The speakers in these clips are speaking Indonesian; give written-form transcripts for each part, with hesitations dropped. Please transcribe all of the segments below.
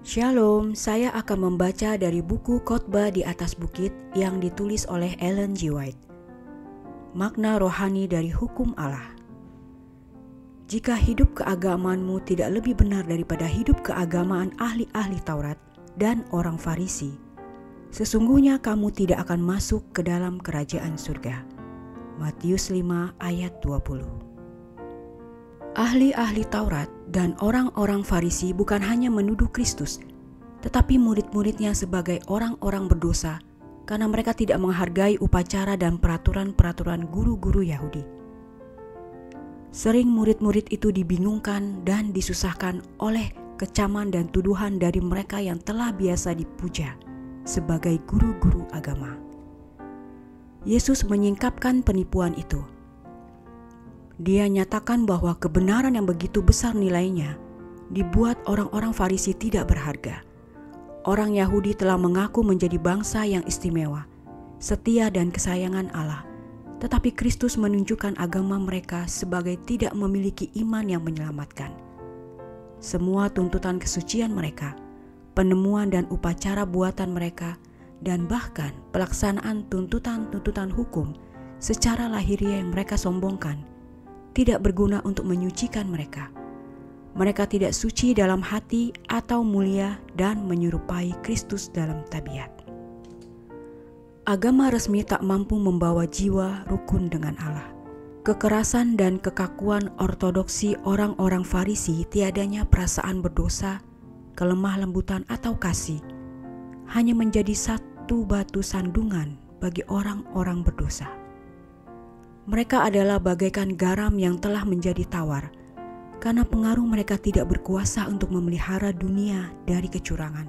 Shalom, saya akan membaca dari buku Khotbah di atas Bukit yang ditulis oleh Ellen G. White. Makna rohani dari hukum Allah. Jika hidup keagamaanmu tidak lebih benar daripada hidup keagamaan ahli-ahli Taurat dan orang Farisi, sesungguhnya kamu tidak akan masuk ke dalam kerajaan surga. Matius 5 ayat 20. Ahli-ahli Taurat dan orang-orang Farisi bukan hanya menuduh Kristus, tetapi murid-muridnya sebagai orang-orang berdosa karena mereka tidak menghargai upacara dan peraturan-peraturan guru-guru Yahudi. Sering murid-murid itu dibingungkan dan disusahkan oleh kecaman dan tuduhan dari mereka yang telah biasa dipuja sebagai guru-guru agama. Yesus menyingkapkan penipuan itu. Dia nyatakan bahwa kebenaran yang begitu besar nilainya dibuat orang-orang Farisi tidak berharga. Orang Yahudi telah mengaku menjadi bangsa yang istimewa, setia dan kesayangan Allah, tetapi Kristus menunjukkan agama mereka sebagai tidak memiliki iman yang menyelamatkan. Semua tuntutan kesucian mereka, penemuan dan upacara buatan mereka, dan bahkan pelaksanaan tuntutan-tuntutan hukum secara lahiriah yang mereka sombongkan, tidak berguna untuk menyucikan mereka. Mereka tidak suci dalam hati atau mulia dan menyerupai Kristus dalam tabiat. Agama resmi tak mampu membawa jiwa rukun dengan Allah. Kekerasan dan kekakuan ortodoksi orang-orang Farisi, tiadanya perasaan berdosa, kelemah lembutan atau kasih, hanya menjadi satu batu sandungan bagi orang-orang berdosa. Mereka adalah bagaikan garam yang telah menjadi tawar, karena pengaruh mereka tidak berkuasa untuk memelihara dunia dari kecurangan.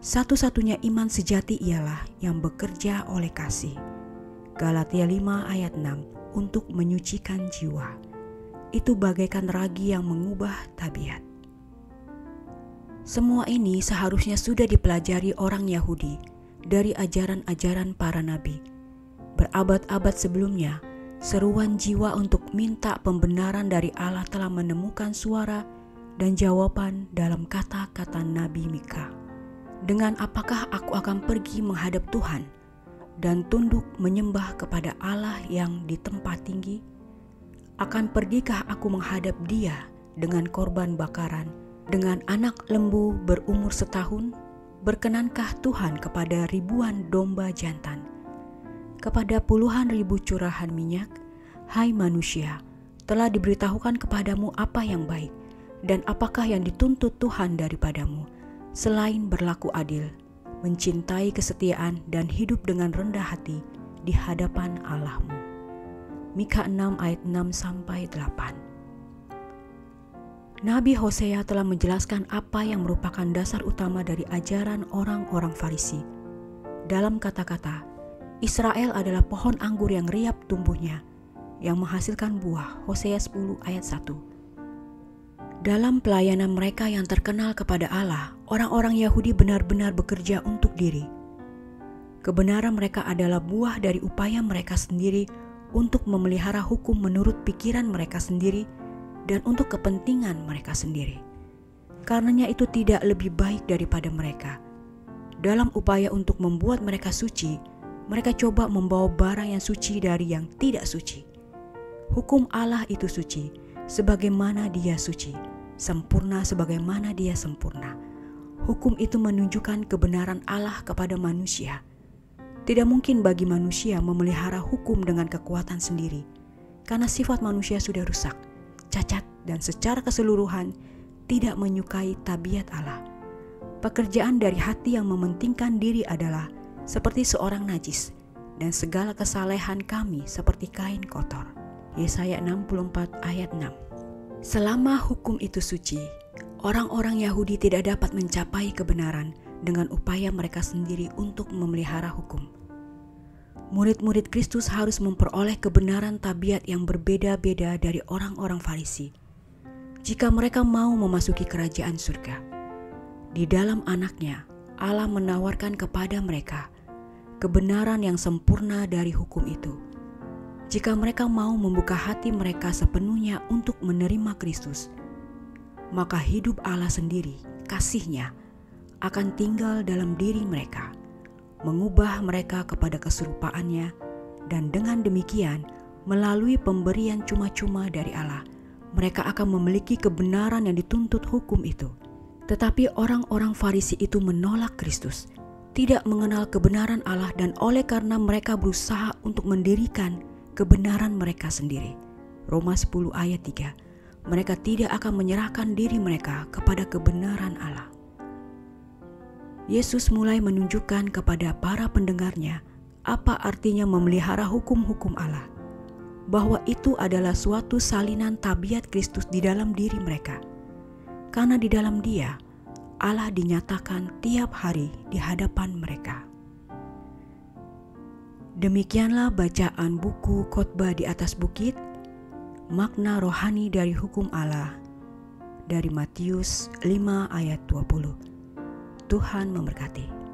Satu-satunya iman sejati ialah yang bekerja oleh kasih. Galatia 5 ayat 6, untuk menyucikan jiwa. Itu bagaikan ragi yang mengubah tabiat. Semua ini seharusnya sudah dipelajari orang Yahudi dari ajaran-ajaran para nabi. Berabad-abad sebelumnya, seruan jiwa untuk minta pembenaran dari Allah telah menemukan suara dan jawaban dalam kata-kata Nabi Mika. Dengan apakah aku akan pergi menghadap Tuhan dan tunduk menyembah kepada Allah yang di tempat tinggi? Akan pergikah aku menghadap Dia dengan korban bakaran, dengan anak lembu berumur setahun? Berkenankah Tuhan kepada ribuan domba jantan, kepada puluhan ribu curahan minyak? Hai manusia, telah diberitahukan kepadamu apa yang baik, dan apakah yang dituntut Tuhan daripadamu, selain berlaku adil, mencintai kesetiaan, dan hidup dengan rendah hati di hadapan Allahmu. Mika 6 ayat 6-8. Nabi Hosea telah menjelaskan apa yang merupakan dasar utama dari ajaran orang-orang Farisi. Dalam kata-kata, Israel adalah pohon anggur yang riap tumbuhnya, yang menghasilkan buah. Hosea 10 ayat 1. Dalam pelayanan mereka yang terkenal kepada Allah, orang-orang Yahudi benar-benar bekerja untuk diri. Kebenaran mereka adalah buah dari upaya mereka sendiri untuk memelihara hukum menurut pikiran mereka sendiri dan untuk kepentingan mereka sendiri. Karenanya itu tidak lebih baik daripada mereka. Dalam upaya untuk membuat mereka suci, mereka coba membawa barang yang suci dari yang tidak suci. Hukum Allah itu suci, sebagaimana Dia suci, sempurna sebagaimana Dia sempurna. Hukum itu menunjukkan kebenaran Allah kepada manusia. Tidak mungkin bagi manusia memelihara hukum dengan kekuatan sendiri, karena sifat manusia sudah rusak, cacat, dan secara keseluruhan tidak menyukai tabiat Allah. Pekerjaan dari hati yang mementingkan diri adalah seperti seorang najis, dan segala kesalehan kami seperti kain kotor. Yesaya 64 ayat 6. Selama hukum itu suci, orang-orang Yahudi tidak dapat mencapai kebenaran dengan upaya mereka sendiri untuk memelihara hukum. Murid-murid Kristus harus memperoleh kebenaran tabiat yang berbeda-beda dari orang-orang Farisi jika mereka mau memasuki kerajaan surga. Di dalam Anaknya, Allah menawarkan kepada mereka kebenaran yang sempurna dari hukum itu. Jika mereka mau membuka hati mereka sepenuhnya untuk menerima Kristus, maka hidup Allah sendiri, kasih-Nya akan tinggal dalam diri mereka, mengubah mereka kepada keserupaannya, dan dengan demikian melalui pemberian cuma-cuma dari Allah, mereka akan memiliki kebenaran yang dituntut hukum itu. Tetapi orang-orang Farisi itu menolak Kristus, tidak mengenal kebenaran Allah, dan oleh karena mereka berusaha untuk mendirikan kebenaran mereka sendiri. Roma 10 ayat 3. Mereka tidak akan menyerahkan diri mereka kepada kebenaran Allah. Yesus mulai menunjukkan kepada para pendengarnya apa artinya memelihara hukum-hukum Allah, bahwa itu adalah suatu salinan tabiat Kristus di dalam diri mereka. Karena di dalam Dia, Allah dinyatakan tiap hari di hadapan mereka. Demikianlah bacaan buku Khotbah di atas Bukit, makna rohani dari hukum Allah, dari Matius 5 ayat 20. Tuhan memberkati.